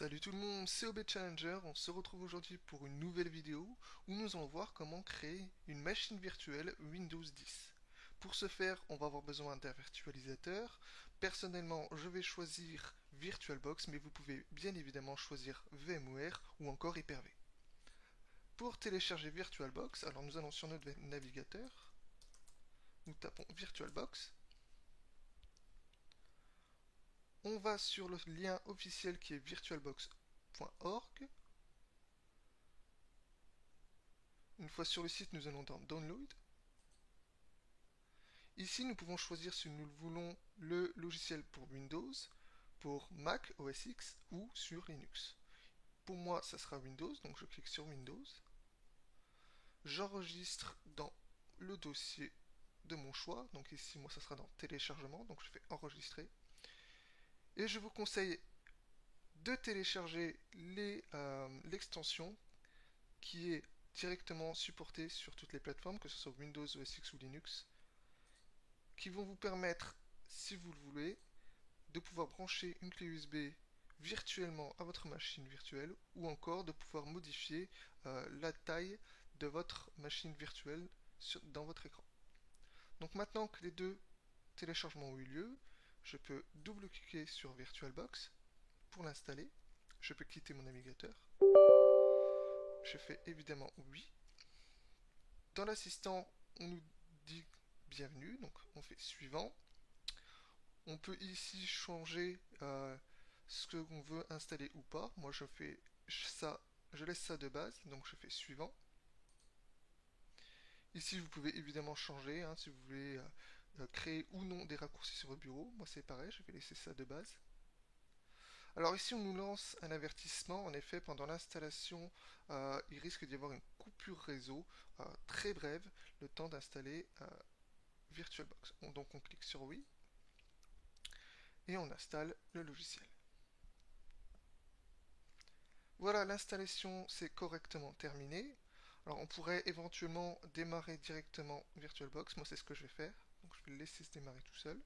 Salut tout le monde, c'est OB Challenger, on se retrouve aujourd'hui pour une nouvelle vidéo où nous allons voir comment créer une machine virtuelle Windows 10. Pour ce faire, on va avoir besoin d'un virtualisateur. Personnellement, je vais choisir VirtualBox, mais vous pouvez bien évidemment choisir VMware ou encore Hyper-V. Pour télécharger VirtualBox, alors nous allons sur notre navigateur, nous tapons VirtualBox, on va sur le lien officiel qui est virtualbox.org. Une fois sur le site, nous allons dans Download. Ici, nous pouvons choisir si nous voulons le logiciel pour Windows, pour Mac OS X ou sur Linux. Pour moi, ça sera Windows, donc je clique sur Windows. J'enregistre dans le dossier de mon choix, donc ici, moi, ça sera dans téléchargement, donc je fais enregistrer. Et je vous conseille de télécharger l'extension qui est directement supportée sur toutes les plateformes, que ce soit Windows, OS X ou Linux, qui vont vous permettre, si vous le voulez, de pouvoir brancher une clé USB virtuellement à votre machine virtuelle ou encore de pouvoir modifier la taille de votre machine virtuelle dans votre écran. Donc maintenant que les deux téléchargements ont eu lieu, je peux double-cliquer sur VirtualBox pour l'installer. Je peux quitter mon navigateur. Je fais évidemment oui. Dans l'assistant, on nous dit bienvenue, donc on fait suivant. On peut ici changer ce que l'on veut installer ou pas. Moi je fais ça, je laisse ça de base, donc je fais suivant. Ici vous pouvez évidemment changer si vous voulez créer ou non des raccourcis sur votre bureau. Moi c'est pareil, je vais laisser ça de base. Alors ici on nous lance un avertissement, en effet pendant l'installation il risque d'y avoir une coupure réseau très brève, le temps d'installer VirtualBox. Donc on clique sur oui et on installe le logiciel. Voilà, l'installation c'est correctement terminée. Alors on pourrait éventuellement démarrer directement VirtualBox, moi c'est ce que je vais faire, donc je vais le laisser se démarrer tout seul.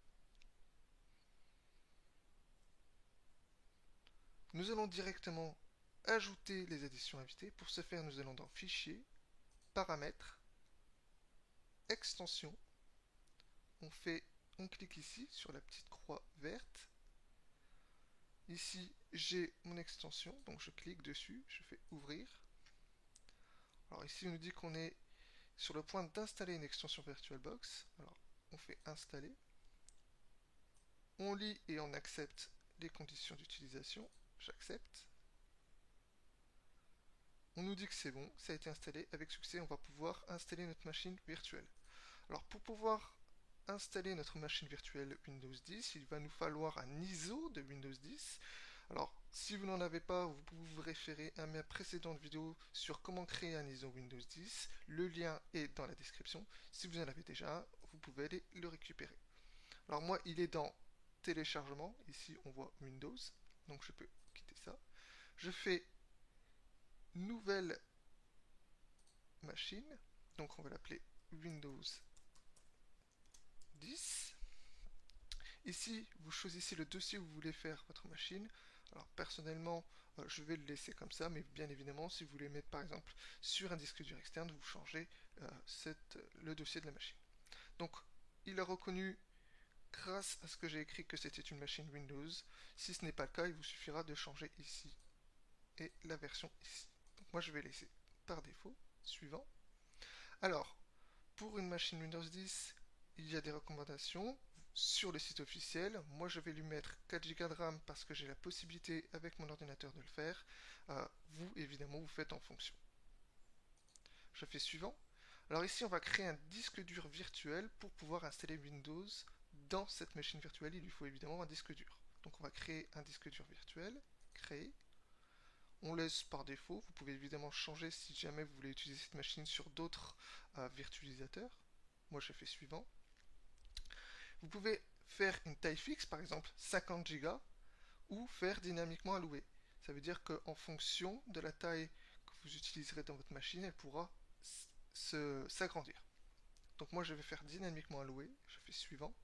Nous allons directement ajouter les additions invitées. Pour ce faire, nous allons dans Fichier, Paramètres, Extensions. On clique ici sur la petite croix verte. Ici, j'ai mon extension, donc je clique dessus, je fais Ouvrir. Alors ici, on nous dit qu'on est sur le point d'installer une extension VirtualBox. Alors, on fait Installer. On lit et on accepte les conditions d'utilisation. J'accepte. On nous dit que c'est bon, ça a été installé avec succès, on va pouvoir installer notre machine virtuelle. Alors pour pouvoir installer notre machine virtuelle Windows 10, il va nous falloir un ISO de Windows 10. Alors si vous n'en avez pas, vous pouvez vous référer à ma précédente vidéo sur comment créer un ISO Windows 10. Le lien est dans la description. Si vous en avez déjà un, vous pouvez aller le récupérer. Alors moi, il est dans téléchargement. Ici, on voit Windows. Donc je peux quitter ça. Je fais nouvelle machine. Donc on va l'appeler Windows 10. Ici, vous choisissez le dossier où vous voulez faire votre machine. Alors personnellement, je vais le laisser comme ça, mais bien évidemment, si vous voulez mettre par exemple sur un disque dur externe, vous changez le dossier de la machine. Donc, il a reconnu grâce à ce que j'ai écrit que c'était une machine Windows. Si ce n'est pas le cas, il vous suffira de changer ici et la version ici. Donc moi, je vais laisser par défaut. Suivant. Alors, pour une machine Windows 10, il y a des recommandations sur le site officiel. Moi, je vais lui mettre 4 Go de RAM parce que j'ai la possibilité avec mon ordinateur de le faire. Vous, évidemment, vous faites en fonction. Je fais suivant. Alors ici, on va créer un disque dur virtuel pour pouvoir installer Windows dans cette machine virtuelle. Il lui faut évidemment un disque dur. Donc on va créer un disque dur virtuel. Créer. On laisse par défaut. Vous pouvez évidemment changer si jamais vous voulez utiliser cette machine sur d'autres virtualisateurs. Moi, je fais suivant. Vous pouvez faire une taille fixe, par exemple 50 Go, ou faire dynamiquement alloué. Ça veut dire qu'en fonction de la taille que vous utiliserez dans votre machine, elle pourra s'agrandir. Donc moi je vais faire dynamiquement alloué, je fais suivant.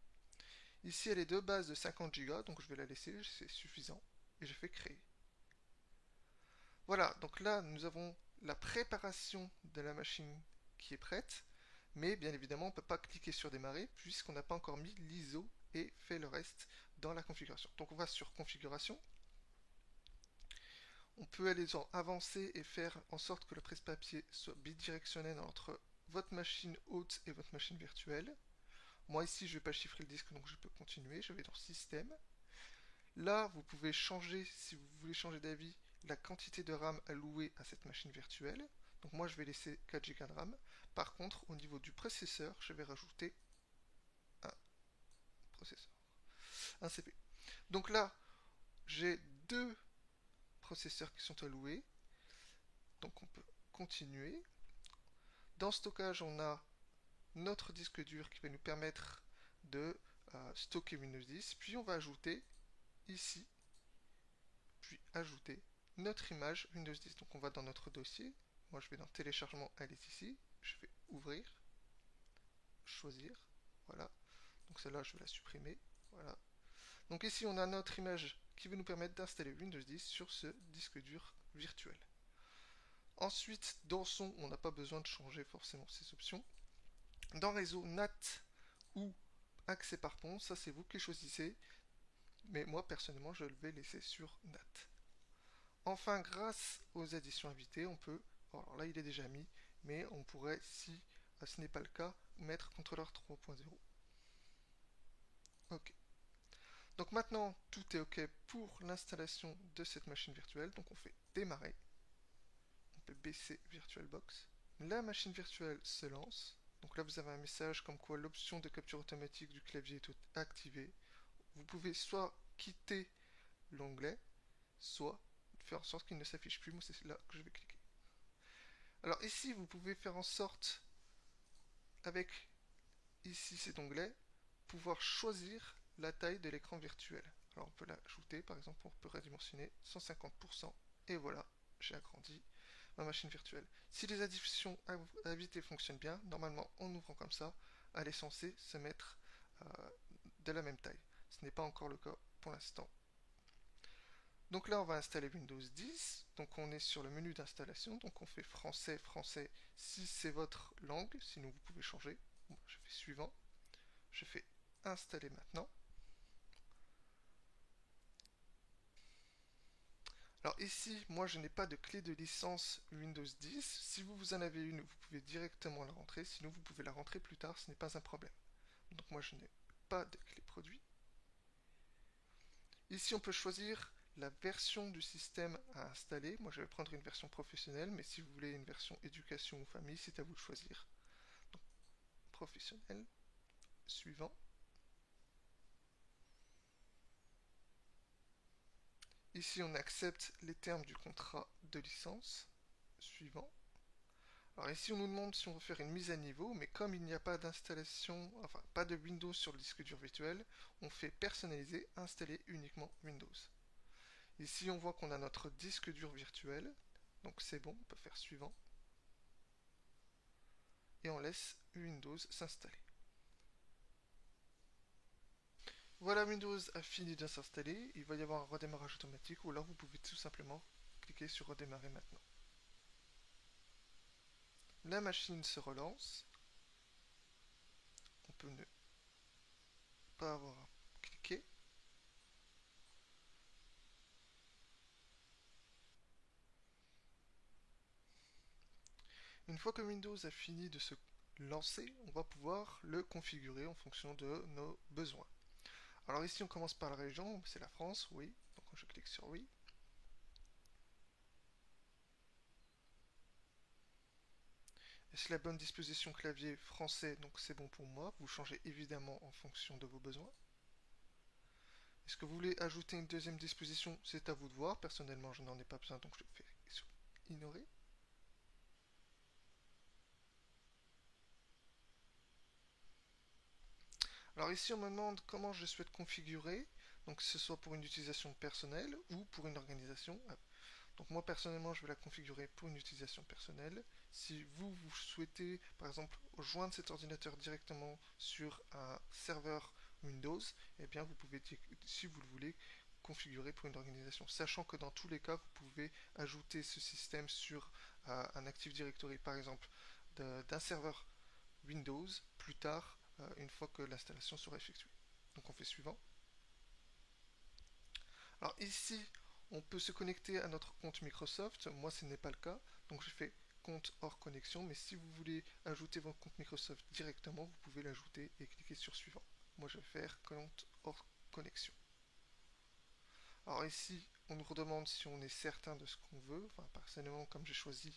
Ici elle est de base de 50 Go, donc je vais la laisser, c'est suffisant. Et je fais créer. Voilà, donc là, nous avons la préparation de la machine qui est prête, mais bien évidemment, on ne peut pas cliquer sur démarrer puisqu'on n'a pas encore mis l'ISO et fait le reste dans la configuration. Donc on va sur configuration. On peut aller en avancer et faire en sorte que le presse-papier soit bidirectionnel entre votre machine hôte et votre machine virtuelle. Moi ici, je ne vais pas chiffrer le disque, donc je peux continuer. Je vais dans Système. Là, vous pouvez changer, si vous voulez changer d'avis, la quantité de RAM allouée à cette machine virtuelle. Donc moi, je vais laisser 4 Go de RAM. Par contre, au niveau du processeur, je vais rajouter un processeur, un CPU. Donc là, j'ai deux processeurs qui sont alloués. Donc on peut continuer. Dans stockage, on a notre disque dur qui va nous permettre de stocker Windows 10. Puis on va ajouter ici, puis ajouter notre image Windows 10. Donc on va dans notre dossier. Moi je vais dans téléchargement, elle est ici. Je vais ouvrir, choisir. Voilà. Donc celle-là, je vais la supprimer. Voilà. Donc ici, on a notre image qui va nous permettre d'installer Windows 10 sur ce disque dur virtuel. Ensuite, dans son, on n'a pas besoin de changer forcément ces options. Dans réseau NAT ou accès par pont, ça c'est vous qui choisissez. Mais moi personnellement, je vais laisser sur NAT. Enfin, grâce aux additions invitées, on peut, alors là il est déjà mis, mais on pourrait, si ce n'est pas le cas, mettre contrôleur 3.0. Ok. Donc maintenant, tout est ok pour l'installation de cette machine virtuelle. Donc on fait démarrer. On peut baisser VirtualBox. La machine virtuelle se lance. Donc là, vous avez un message comme quoi l'option de capture automatique du clavier est activée. Vous pouvez soit quitter l'onglet, soit faire en sorte qu'il ne s'affiche plus. Moi, c'est là que je vais cliquer. Alors ici, vous pouvez faire en sorte, avec ici cet onglet, pouvoir choisir la taille de l'écran virtuel. Alors on peut l'ajouter, par exemple, on peut redimensionner 150%, et voilà, j'ai agrandi ma machine virtuelle. Si les additions invitées fonctionnent bien, normalement en ouvrant comme ça, elle est censée se mettre de la même taille. Ce n'est pas encore le cas pour l'instant. Donc là, on va installer Windows 10. Donc on est sur le menu d'installation. Donc on fait français, français si c'est votre langue. Sinon, vous pouvez changer. Bon, je fais suivant. Je fais installer maintenant. Alors ici, moi je n'ai pas de clé de licence Windows 10. Si vous en avez une, vous pouvez directement la rentrer. Sinon, vous pouvez la rentrer plus tard, ce n'est pas un problème. Donc moi je n'ai pas de clé produit. Ici, on peut choisir la version du système à installer. Moi je vais prendre une version professionnelle, mais si vous voulez une version éducation ou famille, c'est à vous de choisir. Donc, professionnel, suivant. Ici, on accepte les termes du contrat de licence, suivant. Alors ici, on nous demande si on veut faire une mise à niveau, mais comme il n'y a pas d'installation, enfin pas de Windows sur le disque dur virtuel, on fait personnaliser, installer uniquement Windows. Ici, on voit qu'on a notre disque dur virtuel, donc c'est bon, on peut faire suivant. Et on laisse Windows s'installer. Voilà, Windows a fini de s'installer. Il va y avoir un redémarrage automatique ou alors vous pouvez tout simplement cliquer sur redémarrer maintenant. La machine se relance. On peut ne pas avoir à cliquer. Une fois que Windows a fini de se lancer, on va pouvoir le configurer en fonction de nos besoins. Alors ici on commence par la région, c'est la France, oui. Donc je clique sur oui. Est-ce la bonne disposition clavier français? Donc c'est bon pour moi. Vous changez évidemment en fonction de vos besoins. Est-ce que vous voulez ajouter une deuxième disposition? C'est à vous de voir. Personnellement, je n'en ai pas besoin, donc je fais sur ignorer. Alors ici, on me demande comment je souhaite configurer, donc que ce soit pour une utilisation personnelle ou pour une organisation. Donc moi personnellement, je vais la configurer pour une utilisation personnelle. Si vous souhaitez, par exemple, joindre cet ordinateur directement sur un serveur Windows, eh bien vous pouvez, si vous le voulez, configurer pour une organisation, sachant que dans tous les cas, vous pouvez ajouter ce système sur un Active Directory, par exemple, d'un serveur Windows plus tard, une fois que l'installation sera effectuée. Donc on fait suivant. Alors ici, on peut se connecter à notre compte Microsoft. Moi, ce n'est pas le cas. Donc je fais compte hors connexion. Mais si vous voulez ajouter votre compte Microsoft directement, vous pouvez l'ajouter et cliquer sur suivant. Moi, je vais faire compte hors connexion. Alors ici, on nous redemande si on est certain de ce qu'on veut. Enfin, personnellement, comme j'ai choisi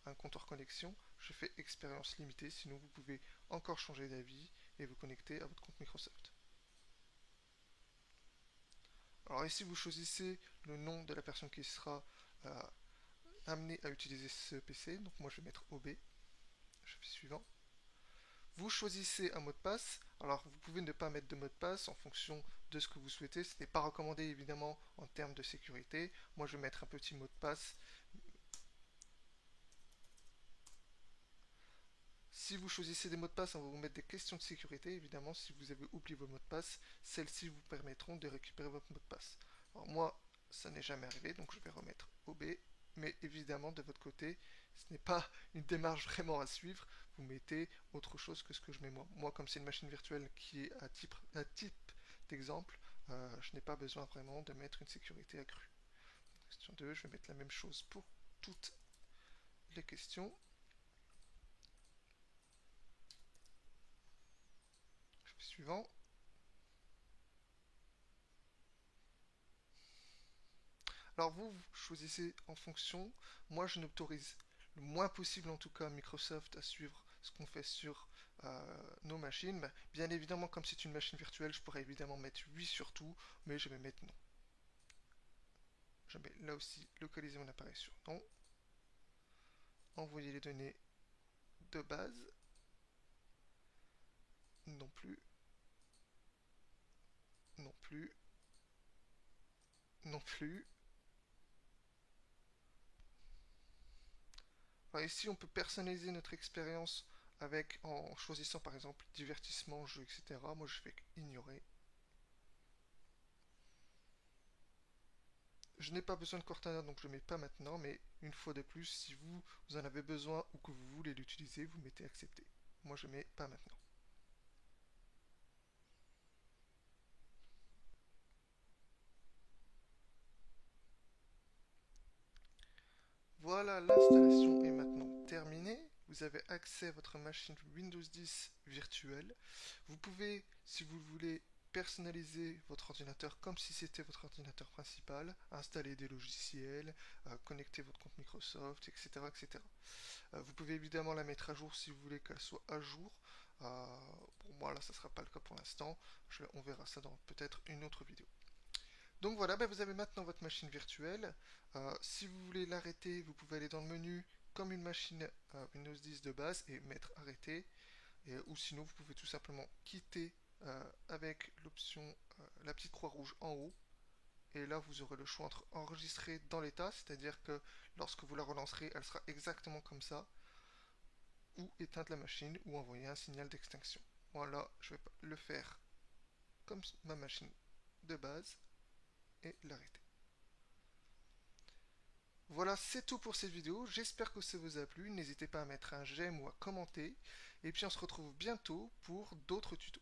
un compte hors connexion, je fais expérience limitée. Sinon, vous pouvez encore changer d'avis et vous connecter à votre compte Microsoft. Alors ici, vous choisissez le nom de la personne qui sera amenée à utiliser ce PC. Donc moi, je vais mettre OB. Je fais suivant. Vous choisissez un mot de passe. Alors vous pouvez ne pas mettre de mot de passe en fonction de ce que vous souhaitez. Ce n'est pas recommandé évidemment en termes de sécurité. Moi, je vais mettre un petit mot de passe. Si vous choisissez des mots de passe, on va vous mettre des questions de sécurité. Évidemment, si vous avez oublié vos mots de passe, celles-ci vous permettront de récupérer votre mot de passe. Alors moi, ça n'est jamais arrivé, donc je vais remettre OB. Mais évidemment, de votre côté, ce n'est pas une démarche vraiment à suivre. Vous mettez autre chose que ce que je mets moi. Moi, comme c'est une machine virtuelle qui est à type d'exemple, je n'ai pas besoin vraiment de mettre une sécurité accrue. Question 2, je vais mettre la même chose pour toutes les questions. Je fais suivant. Alors vous choisissez en fonction. Moi, je n'autorise le moins possible, en tout cas, Microsoft à suivre ce qu'on fait sur nos machines. Bien évidemment, comme c'est une machine virtuelle, je pourrais évidemment mettre oui sur tout, mais je vais mettre non. Je mets là aussi localiser mon appareil sur non. Envoyer les données de base. Non plus. Non plus. Non plus. Alors ici, on peut personnaliser notre expérience avec en choisissant par exemple divertissement, jeu, etc. Moi, je fais ignorer. Je n'ai pas besoin de Cortana, donc je ne mets pas maintenant, mais une fois de plus, si vous en avez besoin ou que vous voulez l'utiliser, vous mettez accepter. Moi, je mets pas maintenant. Voilà, l'installation est maintenant terminée. Vous avez accès à votre machine Windows 10 virtuelle. Vous pouvez, si vous le voulez, personnaliser votre ordinateur comme si c'était votre ordinateur principal, installer des logiciels, connecter votre compte Microsoft, etc. etc. Vous pouvez évidemment la mettre à jour si vous voulez qu'elle soit à jour. Pour moi, là, ça ne sera pas le cas pour l'instant. On verra ça dans peut-être une autre vidéo. Donc voilà, vous avez maintenant votre machine virtuelle. Si vous voulez l'arrêter, vous pouvez aller dans le menu comme une machine Windows 10 de base et mettre arrêter. Ou sinon, vous pouvez tout simplement quitter avec l'option, la petite croix rouge en haut. Et là, vous aurez le choix entre enregistrer dans l'état, c'est-à-dire que lorsque vous la relancerez, elle sera exactement comme ça, ou éteindre la machine, ou envoyer un signal d'extinction. Voilà, je vais le faire comme ma machine de base et l'arrêter. Voilà, c'est tout pour cette vidéo. J'espère que ça vous a plu. N'hésitez pas à mettre un j'aime ou à commenter. Et puis on se retrouve bientôt pour d'autres tutos.